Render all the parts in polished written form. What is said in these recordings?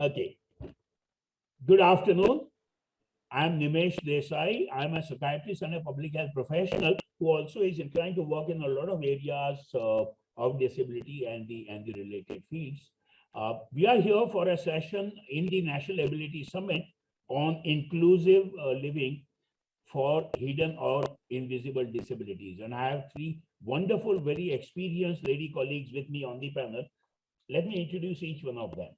Okay. Good afternoon. I'm Nimesh Desai. I'm a psychiatrist and a public health professional who also is inclined to work in a lot of areas of disability and the related fields. We are here for a session in the National Ability Summit on inclusive living for hidden or invisible disabilities. And I have three wonderful, very experienced lady colleagues with me on the panel. Let me introduce each one of them.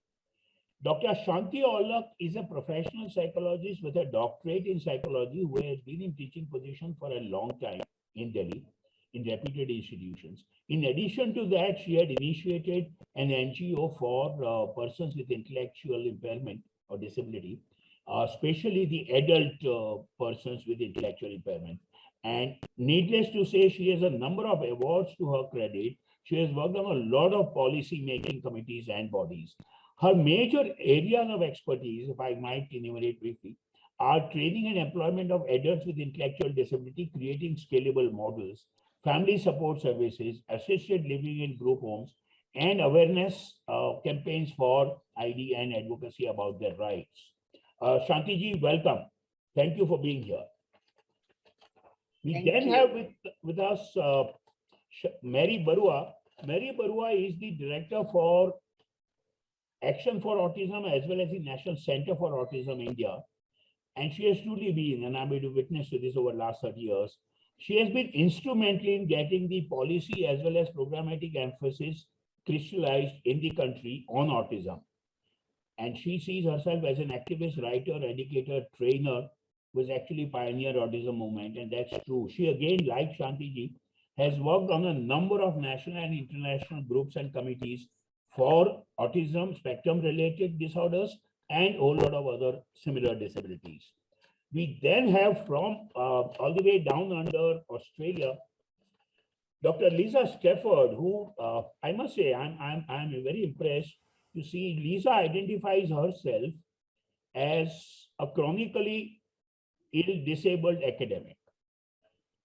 Dr.Shanti Auluck is a professional psychologist with a doctorate in psychology who has been in teaching position for a long time in Delhi in reputed institutions. In addition to that, she had initiated an NGO for persons with intellectual impairment or disability, especially the adult persons with intellectual impairment. And needless to say, she has a number of awards to her credit. She has worked on a lot of policy making committees and bodies. Her major areas of expertise, if I might enumerate briefly, are training and employment of adults with intellectual disability, creating scalable models, family support services, assisted living in group homes, and awareness campaigns for ID and advocacy about their rights. Shanti ji, welcome. Thank you for being here. We have with us Mary Barua. Mary Barua is the director for Action for Autism as well as the National Center for Autism India. And she has truly been, and I'm able to witness to this over the last 30 years, she has been instrumental in getting the policy as well as programmatic emphasis crystallized in the country on autism. And she sees herself as an activist, writer, educator, trainer who has actually pioneered autism movement, and that's true. She again, like Shanti ji, has worked on a number of national and international groups and committees for autism, spectrum-related disorders, and a whole lot of other similar disabilities. We then have from all the way down under Australia, Dr. Lisa Stafford, who I must say I'm very impressed to see Lisa identifies herself as a chronically ill disabled academic.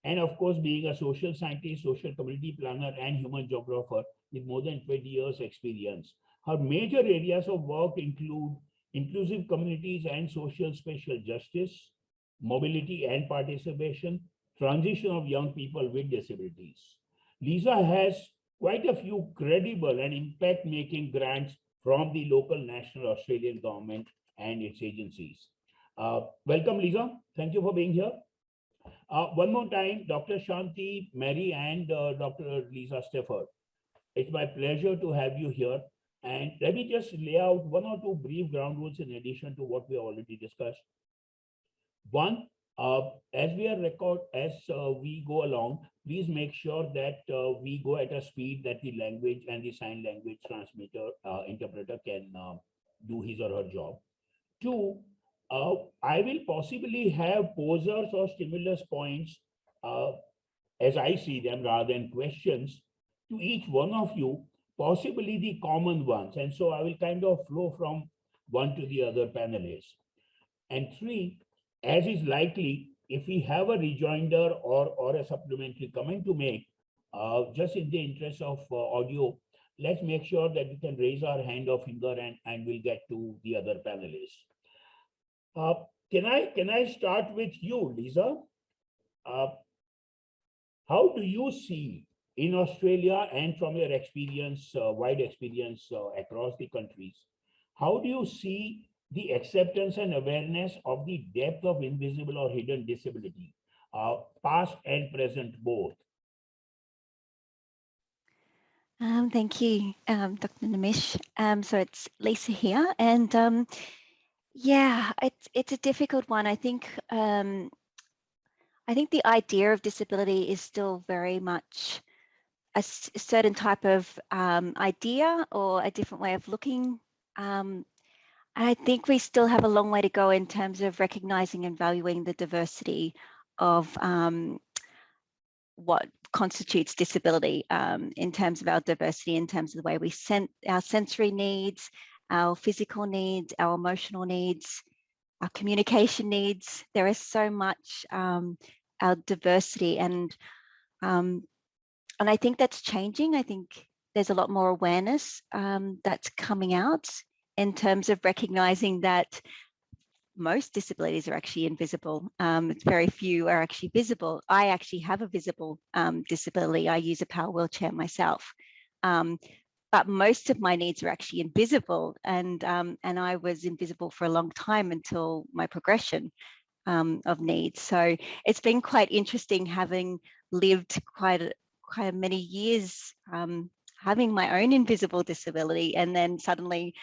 And of course, being a social scientist, social community planner, and human geographer with more than 20 years experience. Her major areas of work include inclusive communities and social spatial justice, mobility and participation, transition of young people with disabilities. Lisa has quite a few credible and impact-making grants from the local national Australian government and its agencies. Welcome, Lisa. Thank you for being here. One more time, Dr. Shanti, Mary, and Dr. Lisa Stafford. It's my pleasure to have you here. And let me just lay out one or two brief ground rules in addition to what we already discussed. One, as we go along, please make sure that we go at a speed that the language and the sign language interpreter can do his or her job. Two, I will possibly have posers or stimulus points as I see them rather than questions to each one of you, possibly the common ones. And so I will kind of flow from one to the other panelists. And three, as is likely, if we have a rejoinder or a supplementary comment to make, just in the interest of audio, let's make sure that we can raise our hand or finger and we'll get to the other panelists. Can I start with you, Lisa? How do you see in Australia and from your experience, wide experience across the countries, how do you see the acceptance and awareness of the depth of invisible or hidden disability, past and present both? Thank you, Dr. Nimesh. So it's Lisa here, and yeah, it's a difficult one. I think the idea of disability is still very much a certain type of idea or a different way of looking. I think we still have a long way to go in terms of recognizing and valuing the diversity of what constitutes disability, in terms of our diversity, in terms of the way we our sensory needs, our physical needs, our emotional needs, our communication needs. There is so much our diversity, and I think that's changing. I think there's a lot more awareness that's coming out in terms of recognizing that most disabilities are actually invisible. Very few are actually visible. I actually have a visible disability. I use a power wheelchair myself. But most of my needs are actually invisible, and I was invisible for a long time until my progression of needs. So it's been quite interesting having lived quite many years having my own invisible disability, and then suddenly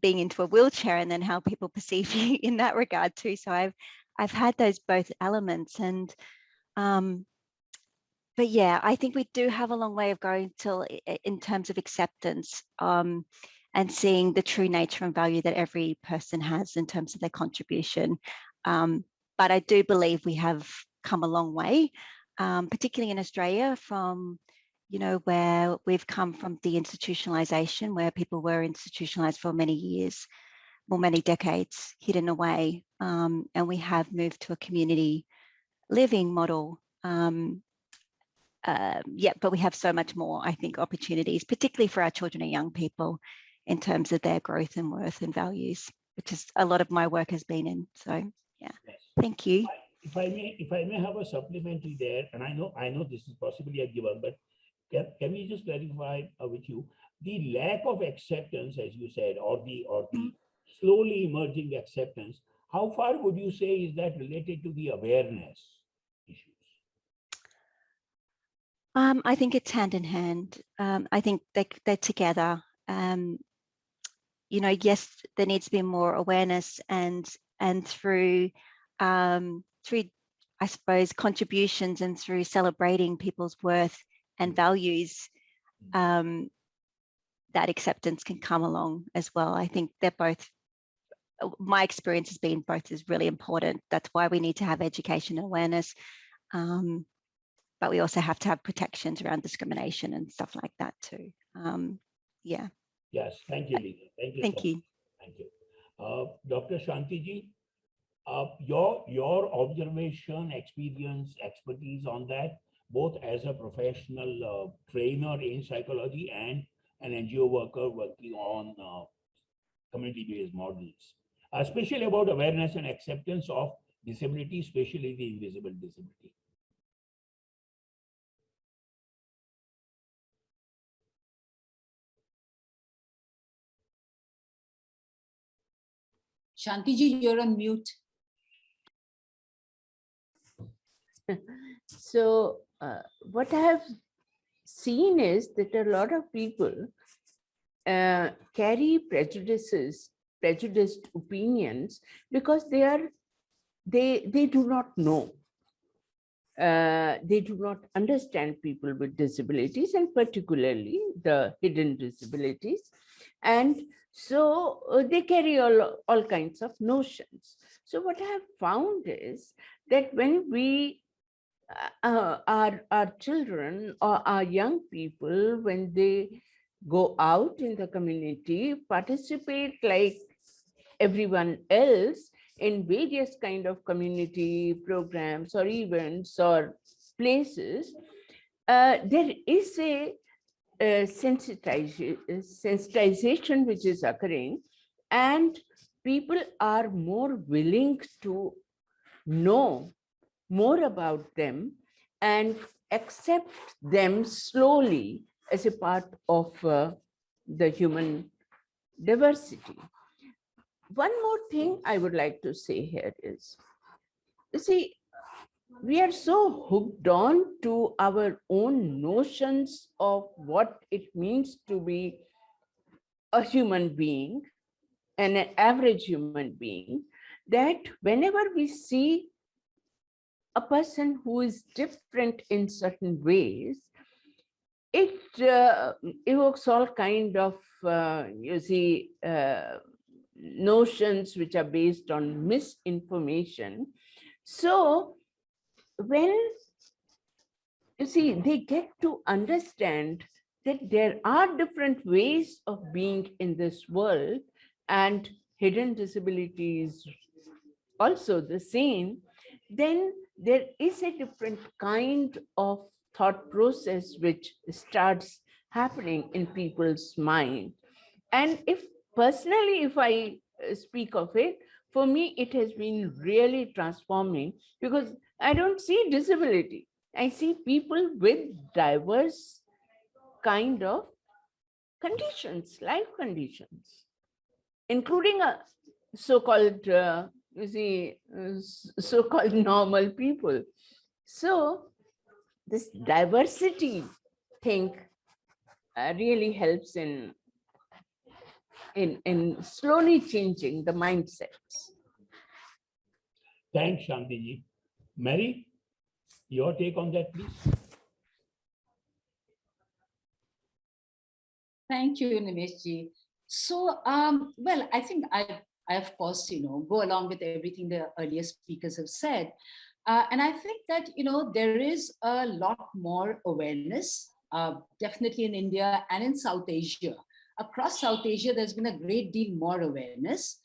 being into a wheelchair, and then how people perceive you in that regard too. So I've had those both elements, and but yeah, I think we do have a long way of going till in terms of acceptance and seeing the true nature and value that every person has in terms of their contribution. But I do believe we have come a long way, particularly in Australia, from where we've come from the institutionalization, where people were institutionalized for many years, or many decades, hidden away, and we have moved to a community living model. Yeah, but we have so much more, I think, opportunities, particularly for our children and young people, in terms of their growth and worth and values, which is a lot of my work has been in. So yeah, yes. Thank you. If I may have a supplementary there, and I know this is possibly a given, but can we just clarify with you the lack of acceptance, as you said, or the slowly emerging acceptance? How far would you say is that related to the awareness issues? I think it's hand in hand. I think they're together. Yes, there needs to be more awareness, and through I suppose contributions and through celebrating people's worth and values, that acceptance can come along as well. I think they're both. My experience has been both is really important. That's why we need to have education and awareness. But we also have to have protections around discrimination and stuff like that too. Yeah. Yes, thank you, Lisa. Thank you. Thank you. Thank you. Dr. Shanti ji, your observation, experience, expertise on that, both as a professional trainer in psychology and an NGO worker working on community-based models, especially about awareness and acceptance of disability, especially the invisible disability. Shanti ji, you're on mute. So what I have seen is that a lot of people carry prejudiced opinions because they do not know. They do not understand people with disabilities, and particularly the hidden disabilities. And so they carry all kinds of notions. So what I have found is that when we, our children or our young people, when they go out in the community, participate like everyone else in various kind of community programs or events or places, there is a sensitization which is occurring, and people are more willing to know more about them and accept them slowly as a part of the human diversity. One more thing I would like to say here is, you see, we are so hooked on to our own notions of what it means to be a human being and an average human being, that whenever we see a person who is different in certain ways, it evokes all kind of, notions which are based on misinformation. So when you see, they get to understand that there are different ways of being in this world, and hidden disabilities also the same, then there is a different kind of thought process which starts happening in people's mind. And if personally, if I speak of it, for me, it has been really transforming because I don't see disability. I see people with diverse kind of conditions, life conditions, including a so-called, so-called normal people. So this diversity thing really helps in slowly changing the mindsets. Thanks, Shanti ji. Mary, your take on that, please. Thank you, Nimesh ji. So, well, I think I of course, go along with everything the earlier speakers have said. And I think that, there is a lot more awareness, definitely in India and in South Asia. Across South Asia, there's been a great deal more awareness,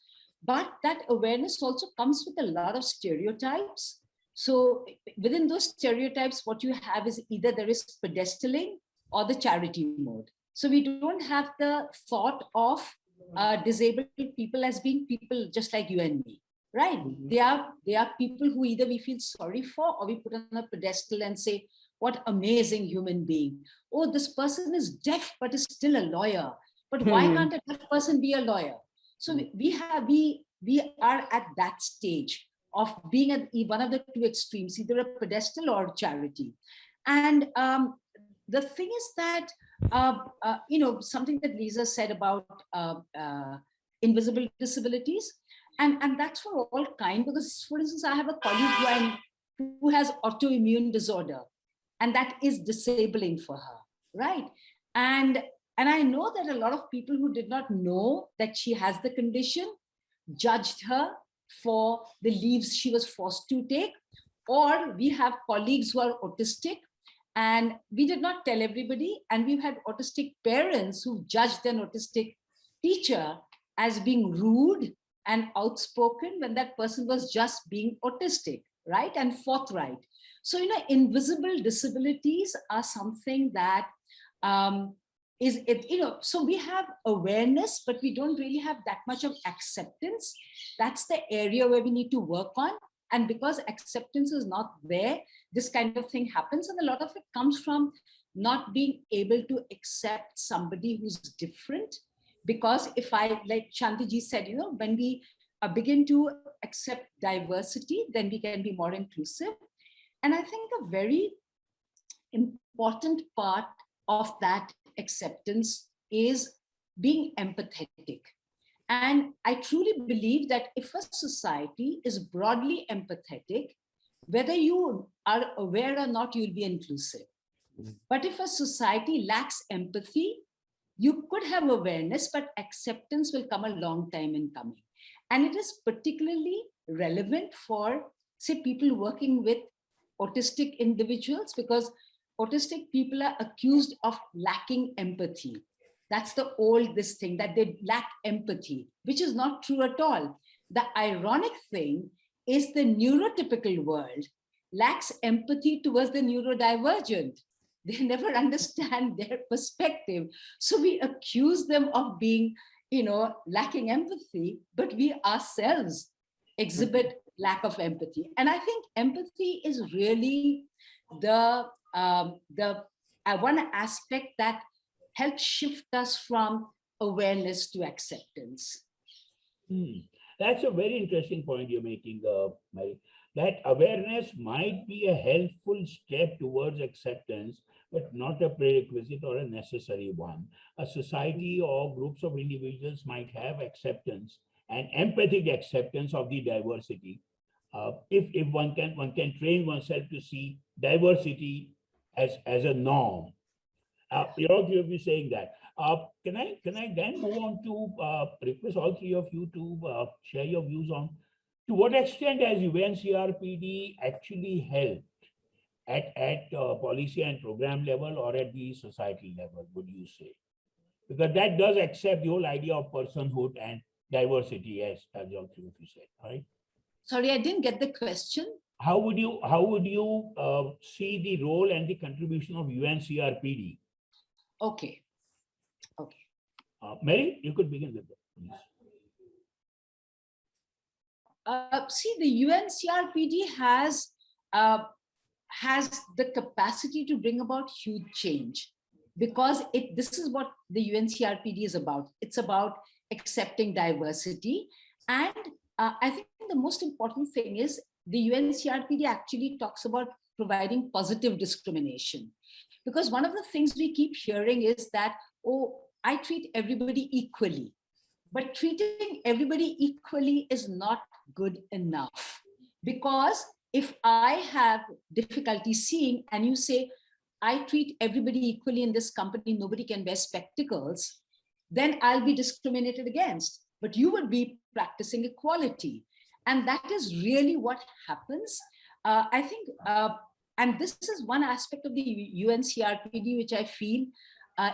but that awareness also comes with a lot of stereotypes. So within those stereotypes, what you have is either there is pedestaling or the charity mode. So we don't have the thought of disabled people as being people just like you and me, right? Mhm. They are people who either we feel sorry for or we put on a pedestal and say, what amazing human being. Oh, this person is deaf, but is still a lawyer. But why can't a deaf person be a lawyer? So we are at that stage of being at one of the two extremes, either a pedestal or charity. And the thing is that, something that Lisa said about invisible disabilities, and that's for all kind, because for instance, I have a colleague who has autoimmune disorder, and that is disabling for her, right? And I know that a lot of people who did not know that she has the condition judged her for the leaves she was forced to take. Or we have colleagues who are autistic, and we did not tell everybody. And we've had autistic parents who judged an autistic teacher as being rude and outspoken when that person was just being autistic, right? And forthright. So, invisible disabilities are something that so we have awareness, but we don't really have that much of acceptance. That's the area where we need to work on. And because acceptance is not there, this kind of thing happens. And a lot of it comes from not being able to accept somebody who's different. Because if like Shanti ji said, when we begin to accept diversity, then we can be more inclusive. And I think a very important part of that acceptance is being empathetic. And I truly believe that if a society is broadly empathetic, whether you are aware or not, you'll be inclusive. But if a society lacks empathy, you could have awareness, but acceptance will come a long time in coming. And it is particularly relevant for, say, people working with autistic individuals, because autistic people are accused of lacking empathy. That's the this thing, that they lack empathy, which is not true at all. The ironic thing is the neurotypical world lacks empathy towards the neurodivergent. They never understand their perspective. So we accuse them of being, lacking empathy, but we ourselves exhibit lack of empathy. And I think empathy is really the one aspect that helps shift us from awareness to acceptance. That's a very interesting point you're making, Mary. That awareness might be a helpful step towards acceptance, but not a prerequisite or a necessary one. A society or groups of individuals might have acceptance and empathic acceptance of the diversity. If one can train oneself to see diversity as a norm. You're be saying that. Can I then move on to request all three of you to share your views on to what extent has UNCRPD actually helped at policy and program level or at the society level, would you say? Because that does accept the whole idea of personhood and diversity, as all three of you said, right? Sorry, I didn't get the question. How would you see the role and the contribution of UNCRPD? Okay. Mary, you could begin with that. See, the UNCRPD has the capacity to bring about huge change, because this is what the UNCRPD is about. It's about accepting diversity. And I think the most important thing is the UNCRPD actually talks about providing positive discrimination. Because one of the things we keep hearing is that, oh, I treat everybody equally. But treating everybody equally is not good enough. Because if I have difficulty seeing and you say, I treat everybody equally in this company, nobody can wear spectacles, then I'll be discriminated against. But you would be practicing equality. And that is really what happens. I think, and this is one aspect of the UNCRPD, which I feel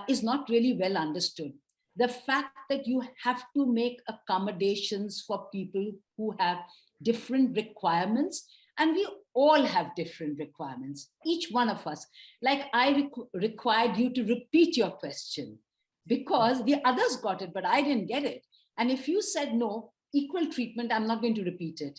is not really well understood. The fact that you have to make accommodations for people who have different requirements, and we all have different requirements, each one of us. Like I required you to repeat your question because the others got it, but I didn't get it. And if you said no, equal treatment, I'm not going to repeat it,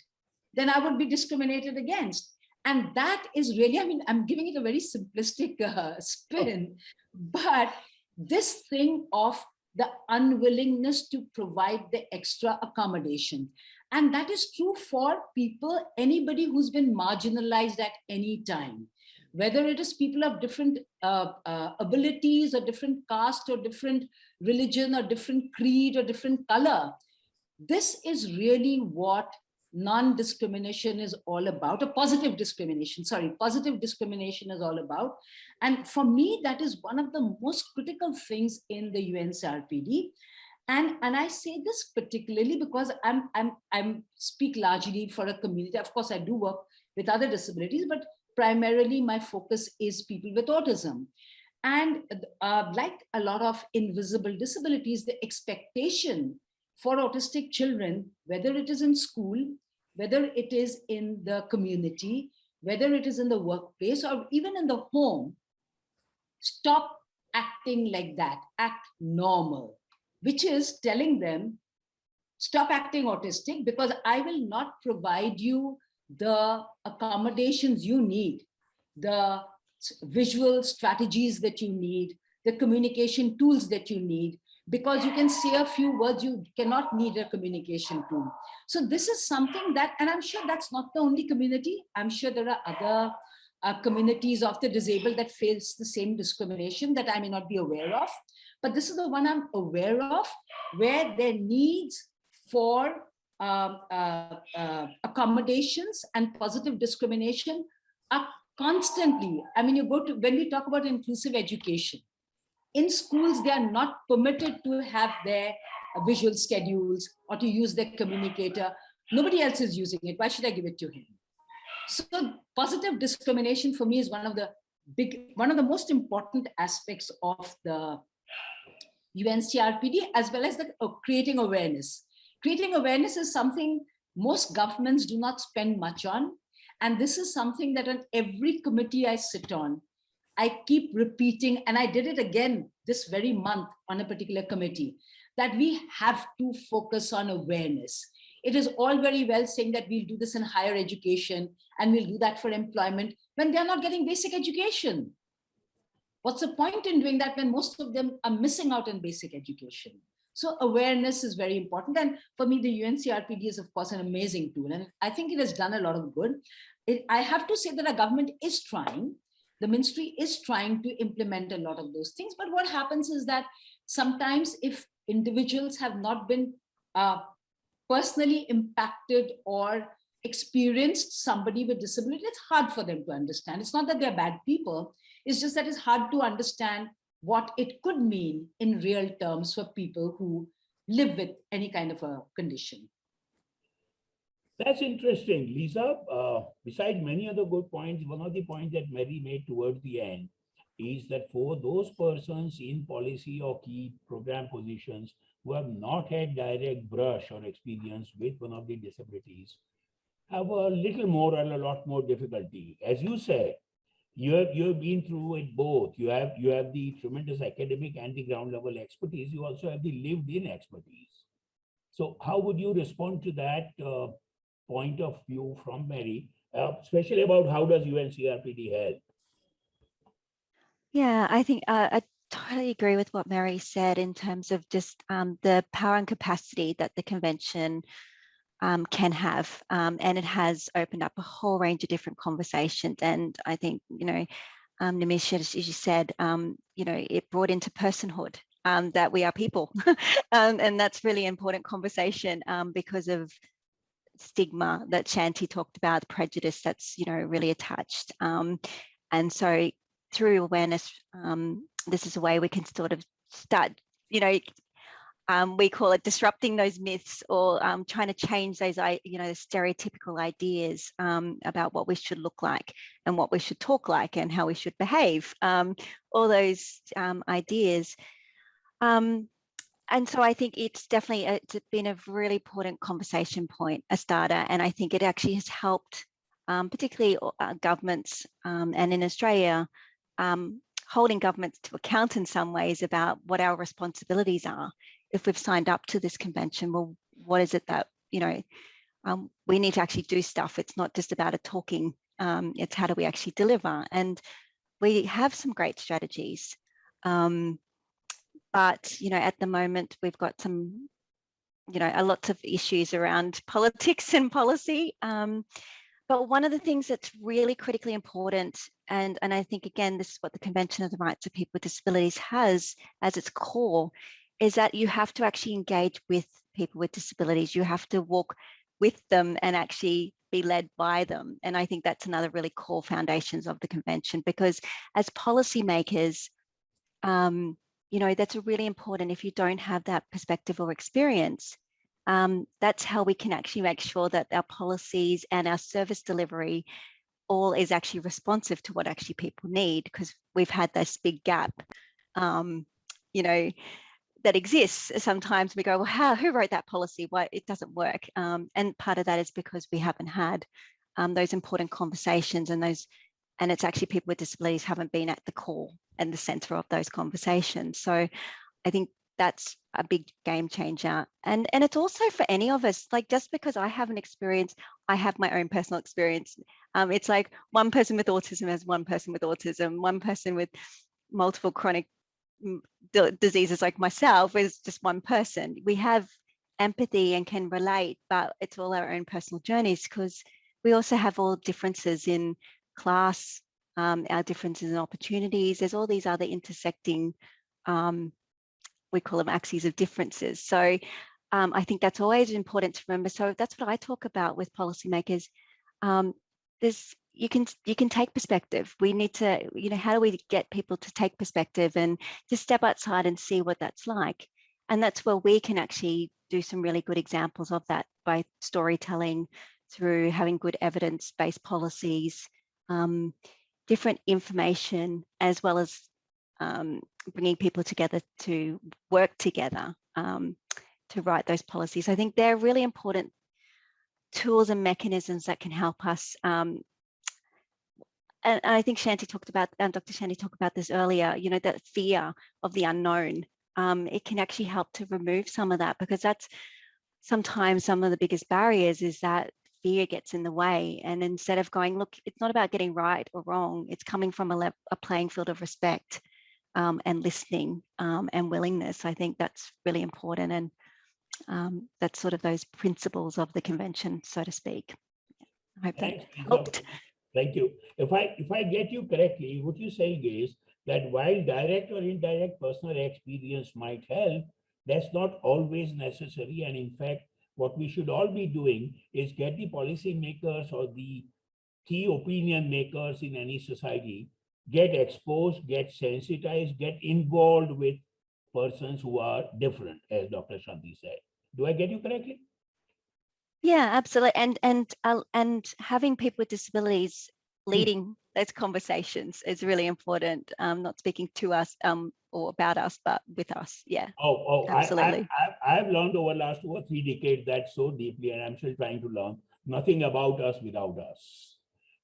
then I would be discriminated against. And that is really, I mean, I'm giving it a very simplistic spin, but this thing of the unwillingness to provide the extra accommodation. And that is true for people, anybody who's been marginalized at any time, whether it is people of different abilities or different caste or different religion or different creed or different color. This is really what non-discrimination is all about, a positive discrimination is all about. And for me, that is one of the most critical things in the UNCRPD. And I say this particularly because I'm speak largely for a community. Of course, I do work with other disabilities, but primarily my focus is people with autism. And like a lot of invisible disabilities, the expectation for autistic children, whether it is in school, whether it is in the community, whether it is in the workplace or even in the home, stop acting like that, act normal, which is telling them, stop acting autistic because I will not provide you the accommodations you need, the visual strategies that you need, the communication tools that you need, because you can say a few words, you cannot need a communication tool. So this is something that, and I'm sure that's not the only community. I'm sure there are other communities of the disabled that face the same discrimination that I may not be aware of. But this is the one I'm aware of, where their needs for accommodations and positive discrimination are constantly, I mean, when we talk about inclusive education, in schools, they are not permitted to have their visual schedules or to use their communicator. Nobody else is using it. Why should I give it to him? So positive discrimination for me is one of the most important aspects of the UNCRPD, as well as the creating awareness. Creating awareness is something most governments do not spend much on. And this is something that on every committee I sit on, I keep repeating, and I did it again this very month on a particular committee, that we have to focus on awareness. It is all very well saying that we'll do this in higher education and we'll do that for employment when they're not getting basic education. What's the point in doing that when most of them are missing out on basic education? So awareness is very important. And for me, the UNCRPD is, of course, an amazing tool. And I think it has done a lot of good. I have to say that our government is trying. The ministry is trying to implement a lot of those things. But what happens is that sometimes if individuals have not been personally impacted or experienced somebody with disability, it's hard for them to understand. It's not that they're bad people. It's just that it's hard to understand what it could mean in real terms for people who live with any kind of a condition. That's interesting, Lisa. Besides many other good points, one of the points that Mary made towards the end is that for those persons in policy or key program positions who have not had direct brush or experience with one of the disabilities, have a little more or a lot more difficulty. As you said, you have been through it both. You have the tremendous academic and the ground level expertise. You also have the lived in expertise. So how would you respond to that point of view from Mary, especially about how does UNCRPD help? Yeah, I think I totally agree with what Mary said in terms of just the power and capacity that the convention can have. And it has opened up a whole range of different conversations. And I think, Nimesh, as you said, it brought into personhood that we are people. And that's really important conversation because of stigma that Shanti talked about, prejudice that's, really attached. And so through awareness, this is a way we can sort of start, we call it disrupting those myths, or trying to change those, stereotypical ideas about what we should look like and what we should talk like and how we should behave. All those ideas. And so I think it's definitely, it's been a really important conversation point, a starter, and I think it actually has helped, particularly governments and in Australia, holding governments to account in some ways about what our responsibilities are. If we've signed up to this convention, well, what is it that, we need to actually do stuff. It's not just about a talking, it's how do we actually deliver? And we have some great strategies. But, at the moment, we've got some, a lot of issues around politics and policy. But one of the things that's really critically important, and I think, again, this is what the Convention of the Rights of People with Disabilities has as its core, is that you have to actually engage with people with disabilities. You have to walk with them and actually be led by them. And I think that's another really core foundations of the convention, because as policymakers, that's really important. If you don't have that perspective or experience, that's how we can actually make sure that our policies and our service delivery all is actually responsive to what actually people need, because we've had this big gap, that exists. Sometimes we go, well, who wrote that policy? Why it doesn't work? And part of that is because we haven't had those important conversations, and it's actually people with disabilities haven't been at the core and the center of those conversations. So I think that's a big game changer. And it's also for any of us, like, just because I have an experience, I have my own personal experience. It's like one person with autism has one person with autism, one person with multiple chronic diseases like myself is just one person. We have empathy and can relate, but it's all our own personal journeys, because we also have all differences in class, our differences in opportunities. There's all these other intersecting, we call them axes of differences. So I think that's always important to remember. So that's what I talk about with policymakers. You can take perspective. We need to, how do we get people to take perspective and to step outside and see what that's like? And that's where we can actually do some really good examples of that by storytelling, through having good evidence-based policies, different information, as well as bringing people together to work together to write those policies. I think they're really important tools and mechanisms that can help us. And I think Shanti talked about, Dr. Shanti talked about this earlier, that fear of the unknown. It can actually help to remove some of that, because that's sometimes some of the biggest barriers, is that fear gets in the way. And instead of going, look, it's not about getting right or wrong, it's coming from a playing field of respect and listening and willingness. I think that's really important. And that's sort of those principles of the convention, so to speak. I hope that helped. Thank you. If I get you correctly, what you're saying is that while direct or indirect personal experience might help, that's not always necessary. And in fact, what we should all be doing is get the policy makers or the key opinion makers in any society, get exposed, get sensitized, get involved with persons who are different, as Dr. Shanti said. Do I get you correctly? Yeah, absolutely. And having people with disabilities leading those conversations is really important. Not speaking to us or about us, but with us. Yeah. Oh, absolutely. I've learned over the last 2 or 3 decades that so deeply, and I'm still trying to learn. Nothing about us without us.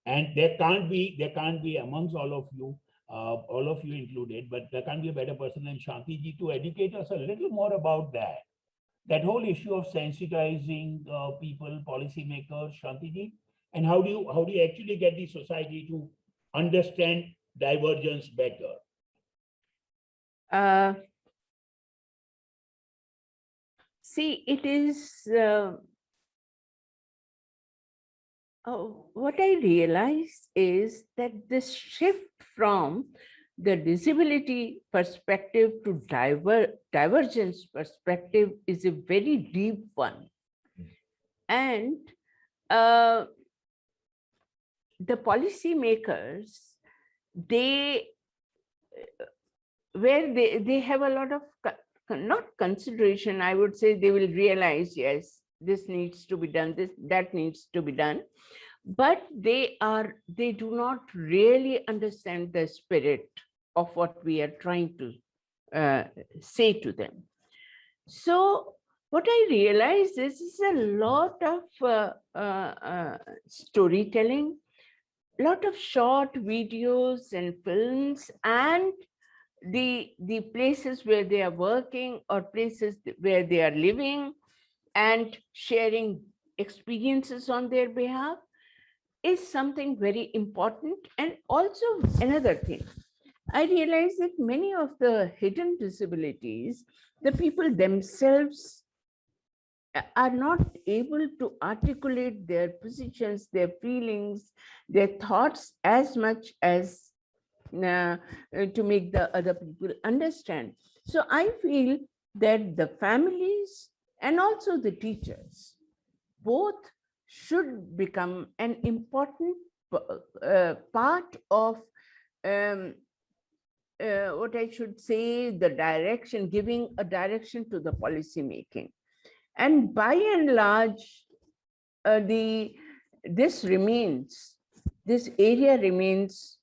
And there can't be amongst all of you included, but there can't be a better person than Shanti ji to educate us a little more about that. that whole issue of sensitizing people, policymakers, Shantiji, and how do you actually get the society to understand divergence better? See, it is what I realize is that this shift from the disability perspective to divergence perspective is a very deep one. And the policymakers, they have a lot of not consideration, I would say they will realize, yes, this needs to be done, that needs to be done, but they do not really understand the spirit of what we are trying to say to them. So what I realized is a lot of storytelling, lot of short videos and films, and the places where they are working or places where they are living and sharing experiences on their behalf is something very important. And also another thing, I realize that many of the hidden disabilities, the people themselves are not able to articulate their positions, their feelings, their thoughts as much as to make the other people understand. So I feel that the families and also the teachers both should become an important part of what I should say, the direction, giving a direction to the policy making. And by and large, this area remains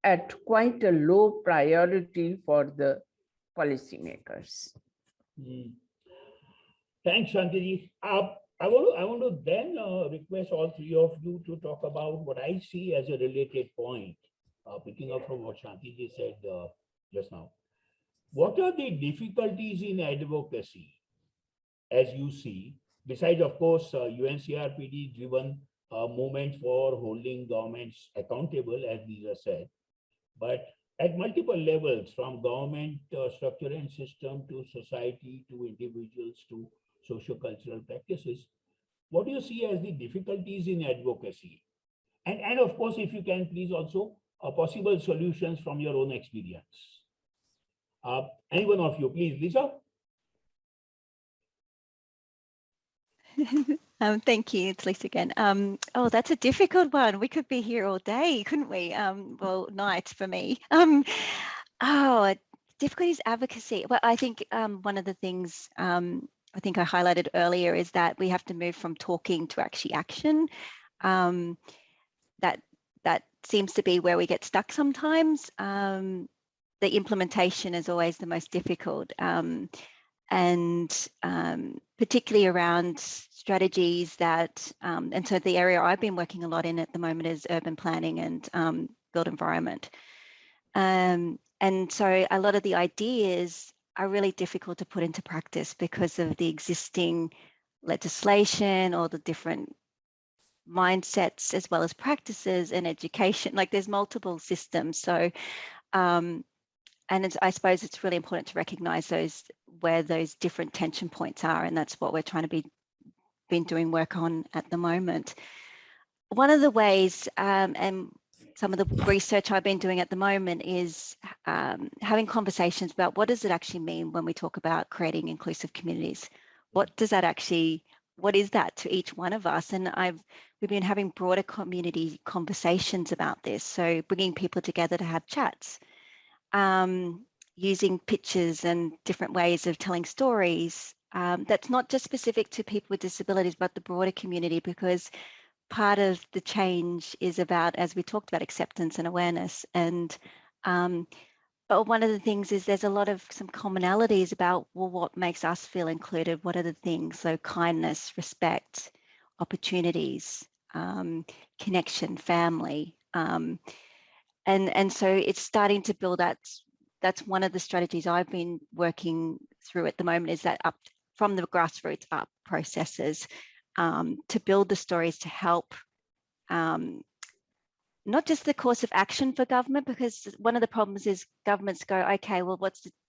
at quite a low priority for the policymakers. Thanks, Shantiji. I want to then request all three of you to talk about what I see as a related point, picking up from what Shantiji said just now. What are the difficulties in advocacy, as you see, besides, of course, UNCRPD-driven movement for holding governments accountable, as Lisa said, but at multiple levels, from government structure and system to society to individuals to socio-cultural practices, what do you see as the difficulties in advocacy? And of course, if you can please also possible solutions from your own experience. Any one of you, please, Lisa? Thank you. It's Lisa again. Oh, that's a difficult one. We could be here all day, couldn't we? Well, night for me. Difficulties advocacy. Well, I think one of the things I think I highlighted earlier is that we have to move from talking to actually action. That seems to be where we get stuck sometimes. The implementation is always the most difficult. And particularly around strategies that, and so the area I've been working a lot in at the moment is urban planning and built environment. And so a lot of the ideas are really difficult to put into practice because of the existing legislation or the different mindsets as well as practices and education. Like there's multiple systems. So and I suppose it's really important to recognize where those different tension points are, and that's what we're trying to been doing work on at the moment. One of the ways, and some of the research I've been doing at the moment is having conversations about what does it actually mean when we talk about creating inclusive communities? What does that actually, what is that to each one of us? And we've been having broader community conversations about this. So bringing people together to have chats. Using pictures and different ways of telling stories. That's not just specific to people with disabilities, but the broader community, because part of the change is about, as we talked about, acceptance and awareness. And but one of the things is there's a lot of some commonalities about, well, what makes us feel included? What are the things? So kindness, respect, opportunities, connection, family. And so it's starting to build that's one of the strategies I've been working through at the moment, is that from the grassroots up processes to build the stories to help not just the course of action for government, because one of the problems is governments go, okay, well,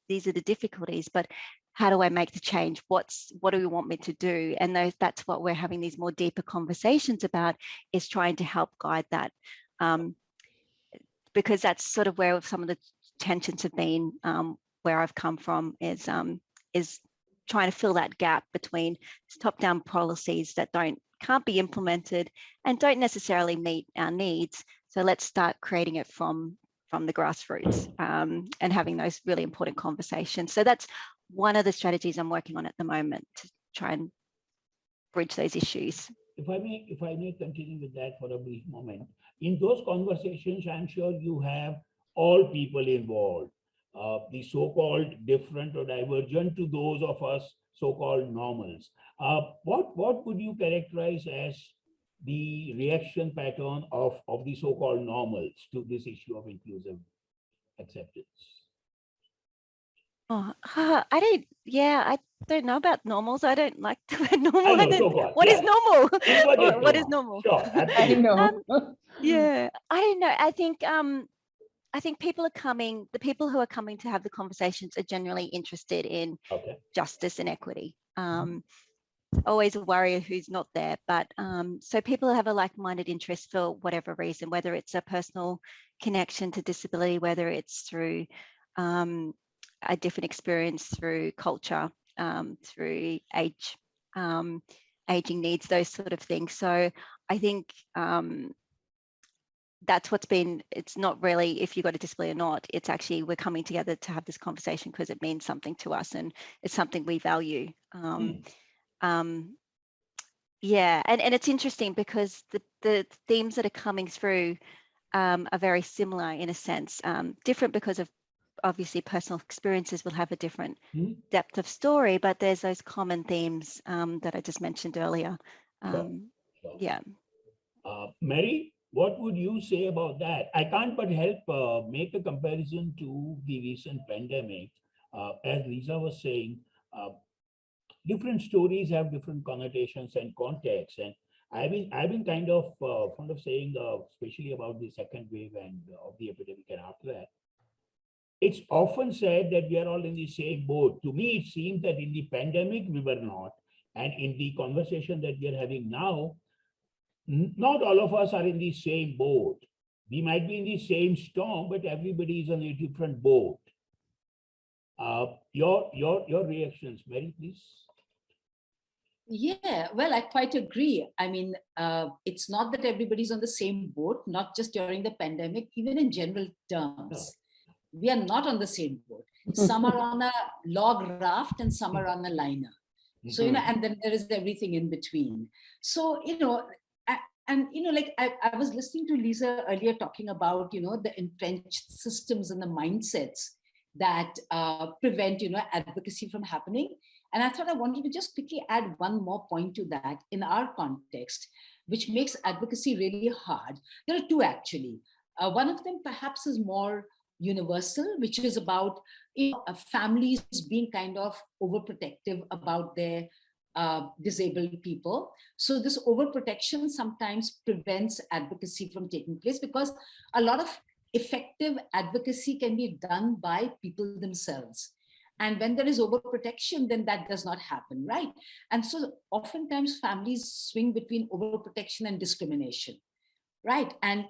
these are the difficulties, but how do I make the change? What do you want me to do? And that's what we're having these more deeper conversations about, is trying to help guide that. Because that's sort of where some of the tensions have been, where I've come from, is trying to fill that gap between top-down policies that can't be implemented and don't necessarily meet our needs. So let's start creating it from the grassroots and having those really important conversations. So that's one of the strategies I'm working on at the moment, to try and bridge those issues. If I may continue with that for a brief moment. In those conversations, I'm sure you have all people involved, the so-called different or divergent to those of us so-called normals. What would you characterize as the reaction pattern of the so-called normals to this issue of inclusive acceptance? Oh, I don't know about normals. I don't like the word normal. What is normal? What is normal? Sure, I know. Yeah, I don't know. I think people are coming, the people who are coming to have the conversations are generally interested in justice and equity. Always a warrior who's not there, but so people have a like-minded interest for whatever reason, whether it's a personal connection to disability, whether it's through a different experience, through culture, through age, aging needs, those sort of things. So I think that's what's been, it's not really if you got a disability or not, it's actually we're coming together to have this conversation because it means something to us and it's something we value. Yeah, and it's interesting because the themes that are coming through are very similar in a sense, different because of obviously personal experiences will have a different depth of story, but there's those common themes that I just mentioned earlier. Sure. Yeah. Mary, what would you say about that? I can't but help make a comparison to the recent pandemic. As Lisa was saying, different stories have different connotations and contexts. And I've been kind of fond of saying, especially about the second wave and of the epidemic and after that, it's often said that we are all in the same boat. To me, it seems that in the pandemic, we were not. And in the conversation that we are having now, not all of us are in the same boat. We might be in the same storm, but everybody is on a different boat. Your reactions, Mary, please. Yeah, well, I quite agree. I mean, it's not that everybody's on the same boat, not just during the pandemic, even in general terms. We are not on the same boat. Some are on a log raft and some are on a liner. So, and then there is everything in between. So, like I was listening to Lisa earlier talking about, the entrenched systems and the mindsets that prevent, advocacy from happening. And I thought I wanted to just quickly add one more point to that in our context, which makes advocacy really hard. There are two actually. One of them perhaps is more universal, which is about families being kind of overprotective about their disabled people. So this overprotection sometimes prevents advocacy from taking place because a lot of effective advocacy can be done by people themselves. And when there is overprotection, then that does not happen, right? And so oftentimes families swing between overprotection and discrimination, right? And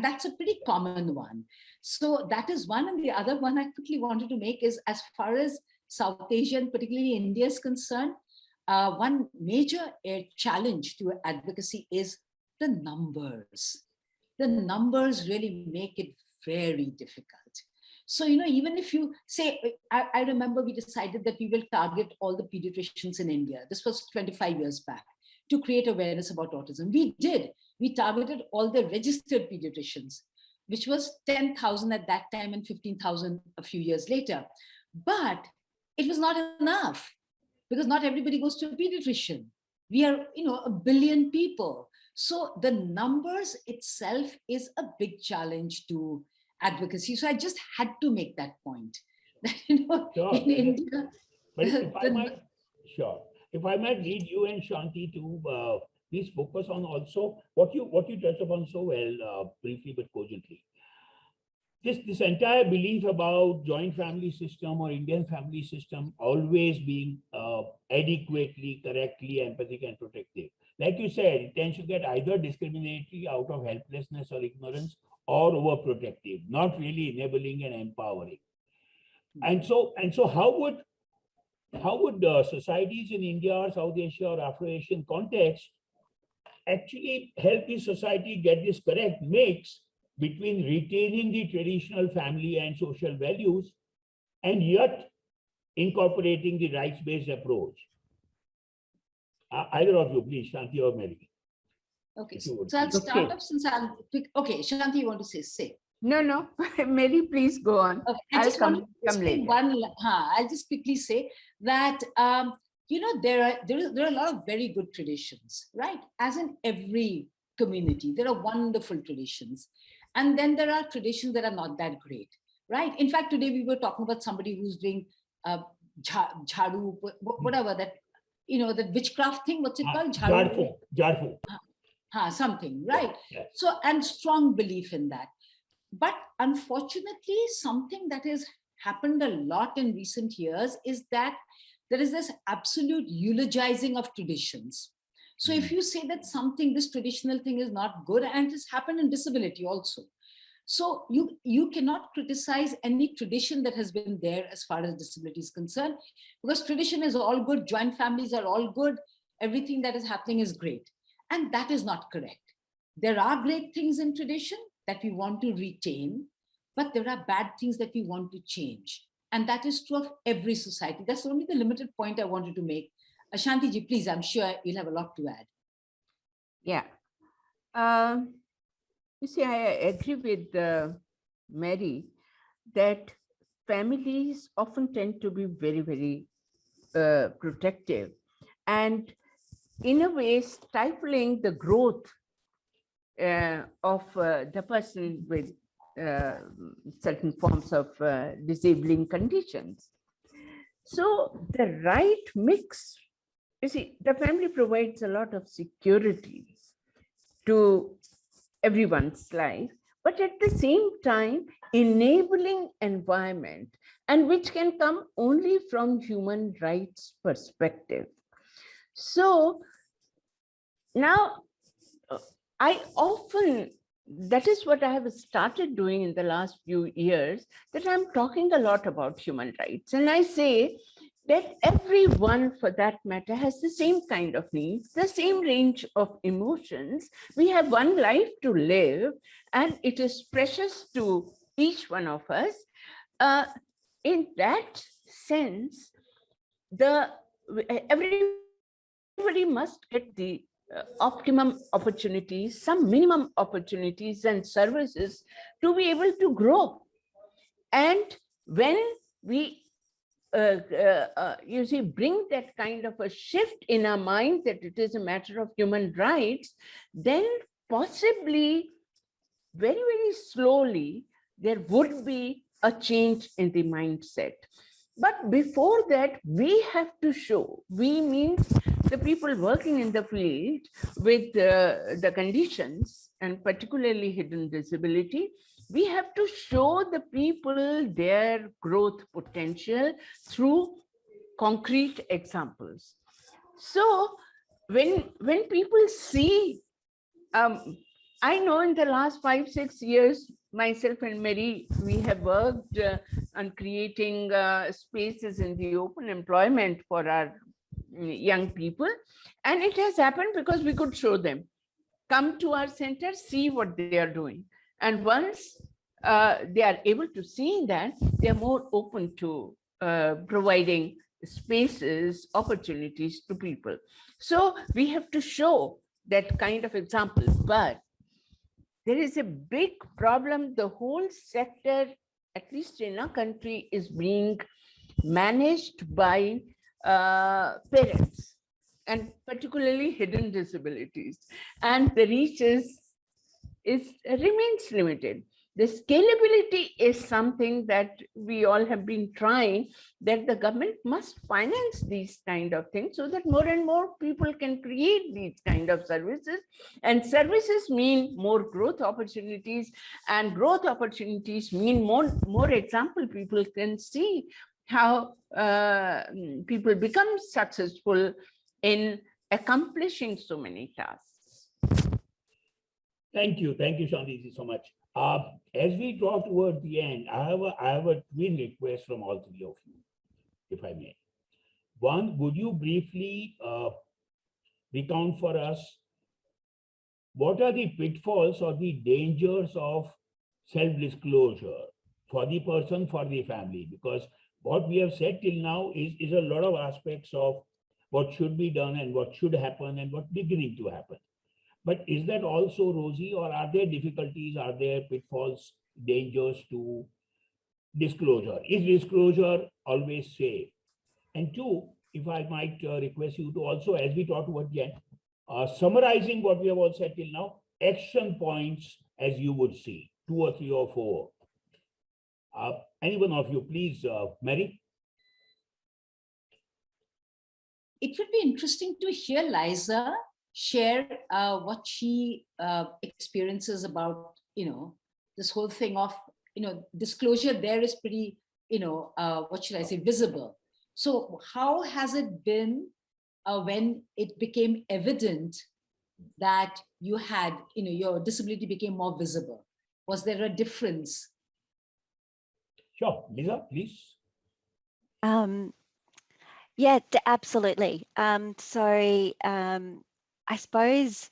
that's a pretty common one. So that is one. And the other one I quickly wanted to make is, as far as South Asia and particularly India is concerned, one major challenge to advocacy is the numbers. The numbers really make it very difficult. So, even if you say, I remember we decided that we will target all the pediatricians in India. This was 25 years back to create awareness about autism. We did. We targeted all the registered pediatricians, which was 10,000 at that time and 15,000 a few years later. But it was not enough because not everybody goes to a pediatrician. We are, 1 billion people. So the numbers itself is a big challenge to advocacy. So I just had to make that point. That, Sure. in India, But if I might, sure. if I might read you and Shanti to please focus on also what you touched upon so well, briefly but cogently. This entire belief about joint family system or Indian family system always being adequately, correctly empathic and protective. Like you said, it tends to get either discriminatory out of helplessness or ignorance, or overprotective, not really enabling and empowering. And so how would societies in India or South Asia or Afro-Asian context actually help the society get this correct mix between retaining the traditional family and social values and yet incorporating the rights-based approach? Either of you, please, Shanti or Mary. Okay, so I'll start off since I'll pick. Okay, Shanti, you want to say? No, Mary, please go on. Okay, I just want to say I'll just quickly say that you know, there are a lot of very good traditions, right? As in every community, there are wonderful traditions. And then there are traditions that are not that great, right? In fact, today we were talking about somebody who's doing jhadu, whatever that, you know, the witchcraft thing, what's it called? Jhadu. Something, right? Yes. So, and strong belief in that. But unfortunately, something that has happened a lot in recent years is that there is this absolute eulogizing of traditions. So if you say that this traditional thing is not good, and it has happened in disability also. So you cannot criticize any tradition that has been there as far as disability is concerned, because tradition is all good, joint families are all good, everything that is happening is great. And that is not correct. There are great things in tradition that we want to retain, but there are bad things that we want to change. And that is true of every society. That's only the limited point I wanted to make. Shanti ji, please, I'm sure you'll have a lot to add. Yeah. You see, I agree with Mary that families often tend to be very, very protective and in a way stifling the growth of the person with certain forms of disabling conditions. So the right mix, you see, the family provides a lot of security to everyone's life, but at the same time, enabling environment, and which can come only from human rights perspective. So now I often, that is what I have started doing in the last few years, that I'm talking a lot about human rights. And I say that everyone, for that matter, has the same kind of needs, the same range of emotions. We have one life to live, and it is precious to each one of us. In that sense, everybody must get the optimum opportunities, some minimum opportunities and services to be able to grow. And when we you see, bring that kind of a shift in our mind that it is a matter of human rights, then possibly very, very slowly, there would be a change in the mindset. But before that, we have to show, we means the people working in the field with the conditions and particularly hidden disability, we have to show the people their growth potential through concrete examples. So when people see, I know in the last 5-6 years, myself and Mary, we have worked on creating spaces in the open employment for our young people. And it has happened because we could show them, come to our center, see what they are doing. And once they are able to see that, they are more open to providing spaces, opportunities to people. So we have to show that kind of example. But there is a big problem. The whole sector, at least in our country, is being managed by parents, and particularly hidden disabilities. And the reach remains limited. The scalability is something that we all have been trying, that the government must finance these kind of things so that more and more people can create these kind of services. And services mean more growth opportunities, and growth opportunities mean more example people can see how people become successful in accomplishing so many tasks. Thank you, Shanti, so much. As we draw toward the end, I have a twin request from all three of you, if I may. One, would you briefly recount for us what are the pitfalls or the dangers of self-disclosure for the person, for the family? Because what we have said till now is a lot of aspects of what should be done and what should happen and what's beginning to happen. But is that also rosy, or are there difficulties, are there pitfalls, dangers to disclosure? Is disclosure always safe? And two, if I might request you to also, as we talk about the end, summarizing what we have all said till now, action points as you would see, 2 or 3 or 4. Any one of you, please, Mary. It would be interesting to hear Liza share what she experiences about, this whole thing of, disclosure there is pretty, what should I say, visible. So how has it been when it became evident that you had, your disability became more visible? Was there a difference? Sure, Lisa, please. Yeah, absolutely. I suppose,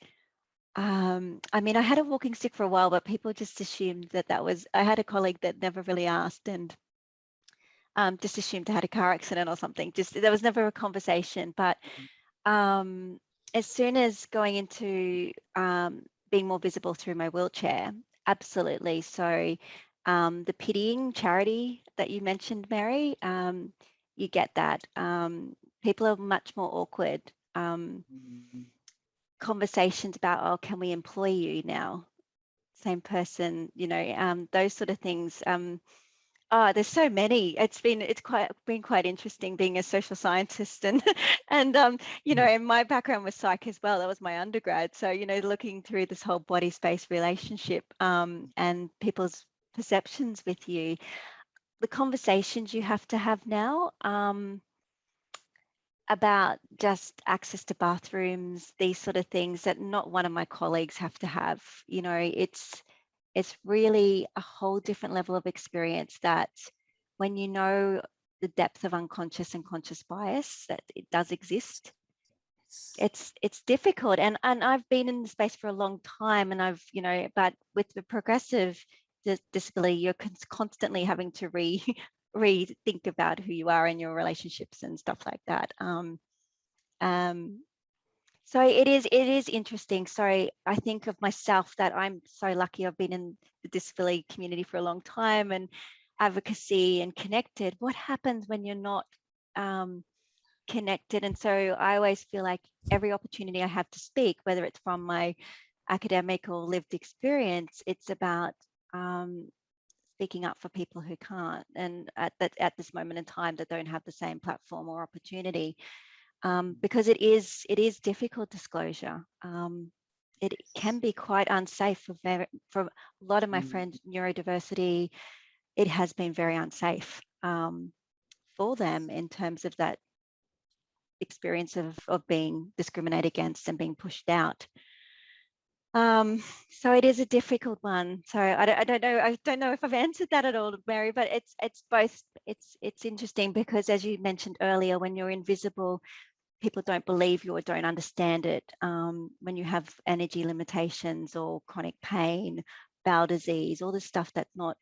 I mean, I had a walking stick for a while, but people just assumed that was, I had a colleague that never really asked and just assumed I had a car accident or something. Just, there was never a conversation. But as soon as going into being more visible through my wheelchair, absolutely. So the pitying charity that you mentioned, Mary, you get that. People are much more awkward. Conversations about, oh, can we employ you now? Same person, those sort of things. There's so many. It's been quite interesting being a social scientist and and my background was psych as well. That was my undergrad. So looking through this whole body space relationship and people's perceptions with you, the conversations you have to have now about just access to bathrooms, these sort of things that not one of my colleagues have to have. It's really a whole different level of experience that when you know the depth of unconscious and conscious bias that it does exist, it's difficult. And I've been in the space for a long time, and I've, but with the progressive disability, you're constantly having to rethink about who you are and your relationships and stuff like that. So it is interesting. So I think of myself that I'm so lucky. I've been in the disability community for a long time and advocacy and connected. What happens when you're not connected? And so I always feel like every opportunity I have to speak, whether it's from my academic or lived experience, it's about speaking up for people who can't, and at this moment in time that don't have the same platform or opportunity, because it is difficult disclosure. It can be quite unsafe for a lot of my friends, neurodiversity. It has been very unsafe for them in terms of that experience of being discriminated against and being pushed out. So it is a difficult one. So I don't know if I've answered that at all, Mary, but it's both. It's interesting because, as you mentioned earlier, when you're invisible, people don't believe you or don't understand it. When you have energy limitations or chronic pain, bowel disease, all this stuff that's not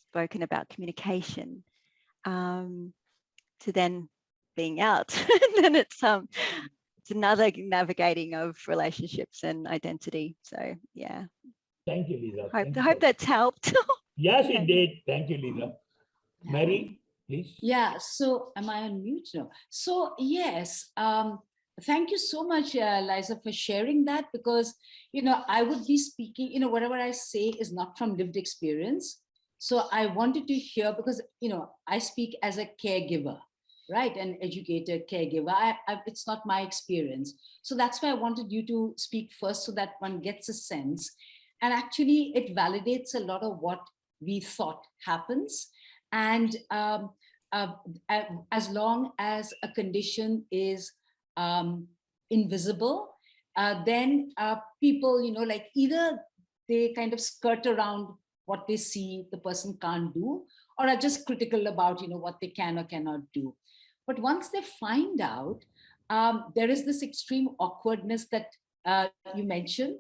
spoken about, communication, to then being out, and then it's another navigating of relationships and identity. So yeah. Thank you, Lisa. I hope that's helped. Yes, it did. Thank you, Lisa. Mary, please. Yeah. So am I on mute? No. So yes, Thank you so much, Liza, for sharing that, because, I would be speaking, whatever I say is not from lived experience. So I wanted to hear, because, I speak as a caregiver, right? An educator, caregiver. It's not my experience. So that's why I wanted you to speak first, so that one gets a sense. And actually, it validates a lot of what we thought happens. And uh, as long as a condition is invisible, then people, like either they kind of skirt around what they see the person can't do, or are just critical about, what they can or cannot do. But once they find out, there is this extreme awkwardness that you mentioned.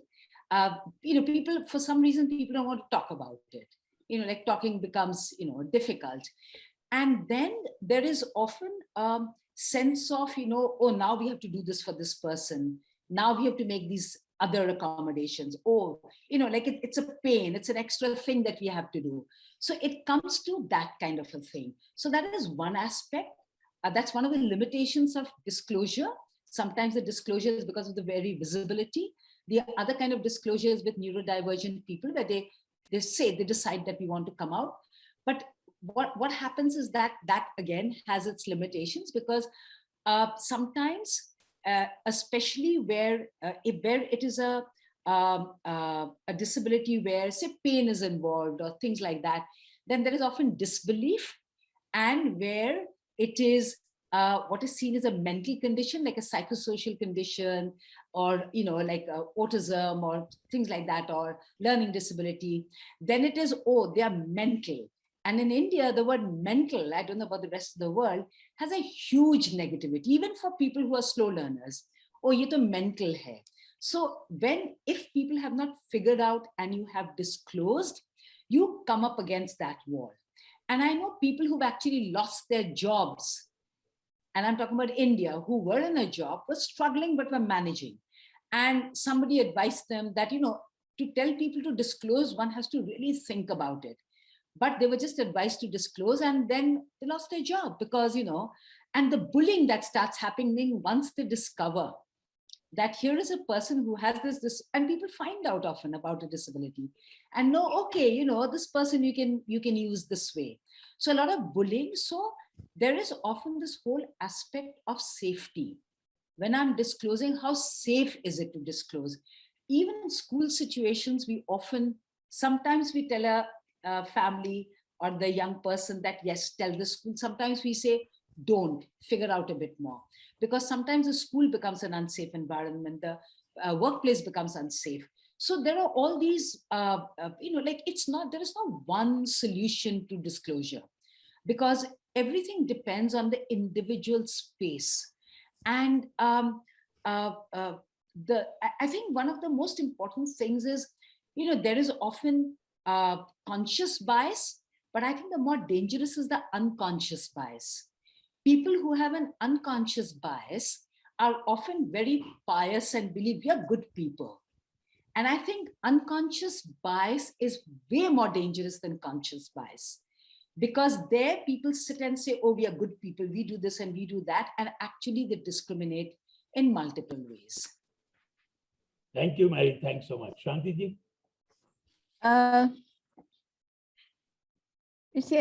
People, for some reason, people don't want to talk about it. Like talking becomes, difficult. And then there is often sense of, oh, now we have to do this for this person. Now we have to make these other accommodations. Oh, like it's a pain. It's an extra thing that we have to do. So it comes to that kind of a thing. So that is one aspect. That's one of the limitations of disclosure. Sometimes the disclosure is because of the very visibility. The other kind of disclosure is with neurodivergent people, where they decide that we want to come out. But what happens is that again has its limitations, because sometimes, especially where it is a disability where, say, pain is involved or things like that, then there is often disbelief. And where it is what is seen as a mental condition, like a psychosocial condition, or like autism or things like that, or learning disability, then it is, oh, they are mental. And in India, the word mental, I don't know about the rest of the world, has a huge negativity, even for people who are slow learners. Oh, ye to mental hai. So if people have not figured out and you have disclosed, you come up against that wall. And I know people who've actually lost their jobs, and I'm talking about India, who were in a job, were struggling, but were managing. And somebody advised them that, to tell people to disclose, one has to really think about it. But they were just advised to disclose, and then they lost their job because, and the bullying that starts happening once they discover that here is a person who has this, and people find out often about a disability and know, okay, this person you can use this way. So a lot of bullying. So there is often this whole aspect of safety. When I'm disclosing, how safe is it to disclose? Even in school situations, sometimes we tell a family or the young person that, yes, tell the school. Sometimes we say, don't, figure out a bit more. Because sometimes the school becomes an unsafe environment, the workplace becomes unsafe. So there are all these, like there is no one solution to disclosure, because everything depends on the individual space. And I think one of the most important things is, there is often conscious bias, but I think the more dangerous is the unconscious bias. People who have an unconscious bias are often very pious and believe we are good people. And I think unconscious bias is way more dangerous than conscious bias, because there people sit and say, oh, we are good people, we do this and we do that, and actually they discriminate in multiple ways. Thank you, Mary. Thanks so much. Shanti ji? You see,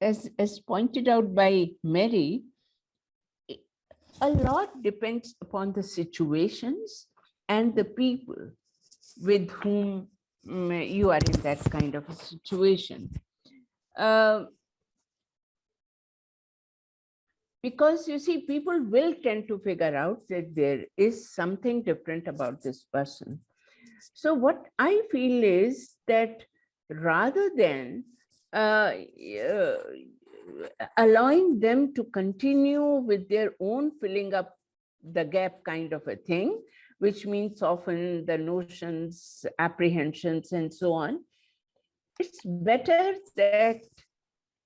as pointed out by Mary, a lot depends upon the situations and the people with whom you are in that kind of a situation. Because you see, people will tend to figure out that there is something different about this person. So what I feel is that rather than allowing them to continue with their own filling up the gap kind of a thing, which means often the notions, apprehensions, and so on, it's better that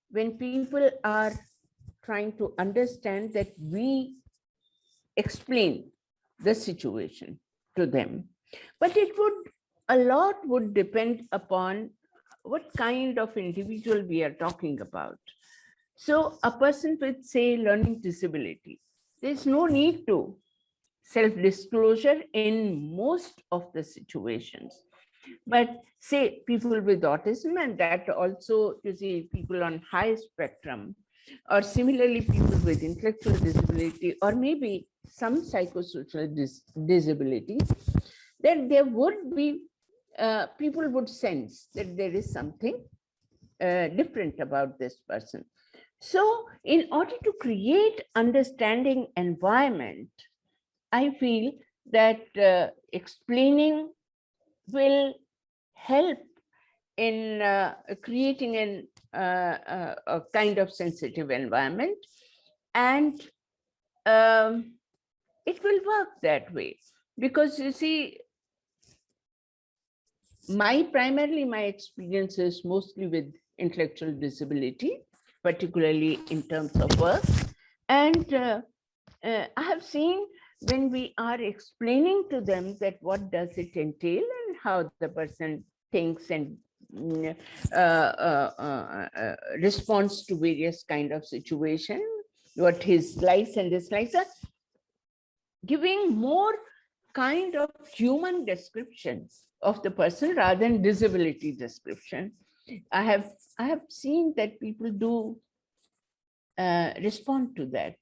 when people are trying to understand, that we explain the situation to them. But a lot would depend upon what kind of individual we are talking about. So a person with, say, learning disability, there's no need to self-disclosure in most of the situations. But say people with autism, and that also, you see, people on high spectrum, or similarly people with intellectual disability, or maybe some psychosocial disability, then there would be, people would sense that there is something different about this person. So in order to create understanding environment, I feel that explaining will help in creating a kind of sensitive environment, and it will work that way. Because you see, primarily my experience is mostly with intellectual disability, particularly in terms of work. And I have seen when we are explaining to them that what does it entail and how the person thinks and responds to various kind of situation, what his likes and dislikes are, giving more kind of human descriptions of the person rather than disability description. I have seen that people do respond to that.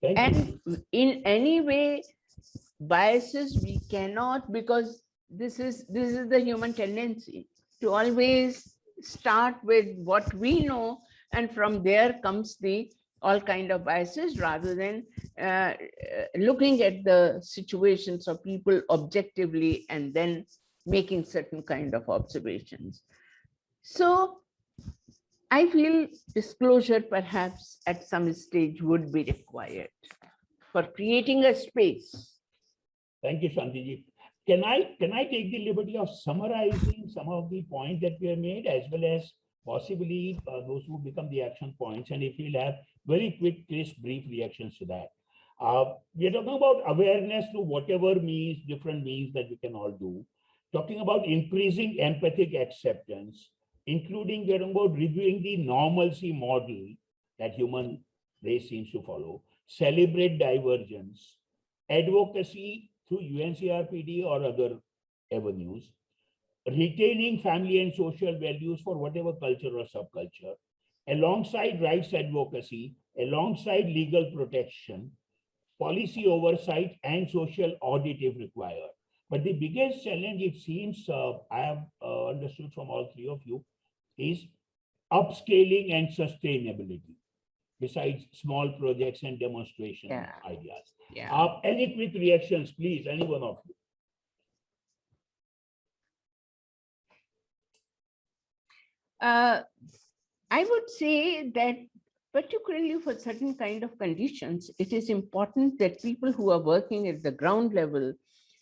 And in any way, biases we cannot, because this is the human tendency to always start with what we know, and from there comes the all kind of biases, rather than looking at the situations of people objectively and then making certain kind of observations. So I feel disclosure perhaps at some stage would be required for creating a space. Thank you, Shantiji. Can I take the liberty of summarizing some of the points that we have made, as well as possibly those who become the action points, and if we'll have very quick, crisp, brief reactions to that. We are talking about awareness through whatever means, different means that we can all do. Talking about increasing empathic acceptance, including we are talking about reviewing the normalcy model that human race seems to follow, celebrate divergence, advocacy through UNCRPD or other avenues, retaining family and social values for whatever culture or subculture, alongside rights advocacy, alongside legal protection, policy oversight, and social audit if required. But the biggest challenge, it seems, I have understood from all three of you, is upscaling and sustainability, besides small projects and demonstration ideas. Any quick reactions, please, any one of you? I would say that particularly for certain kind of conditions, it is important that people who are working at the ground level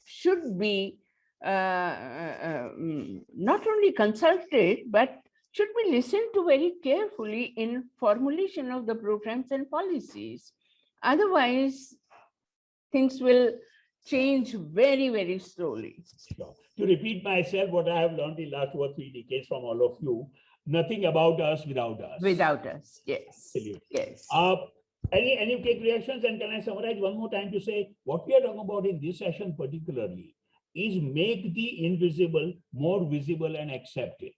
should be not only consulted, but should be listened to very carefully in formulation of the programs and policies. Otherwise, things will change very, very slowly. Sure. To repeat myself, what I have learned in the last 2 or 3 decades from all of you, nothing about us without us. Without us, yes. Absolutely. Yes. Any quick reactions, and can I summarize one more time to say what we are talking about in this session particularly is make the invisible more visible and accepted.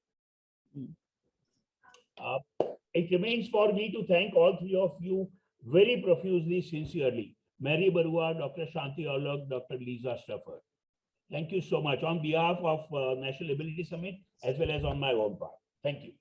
It remains for me to thank all three of you very profusely, sincerely. Mary Barua, Dr. Shanti Auluck, Dr. Lisa Stafford. Thank you so much on behalf of National Ability Summit, as well as on my own part. Thank you.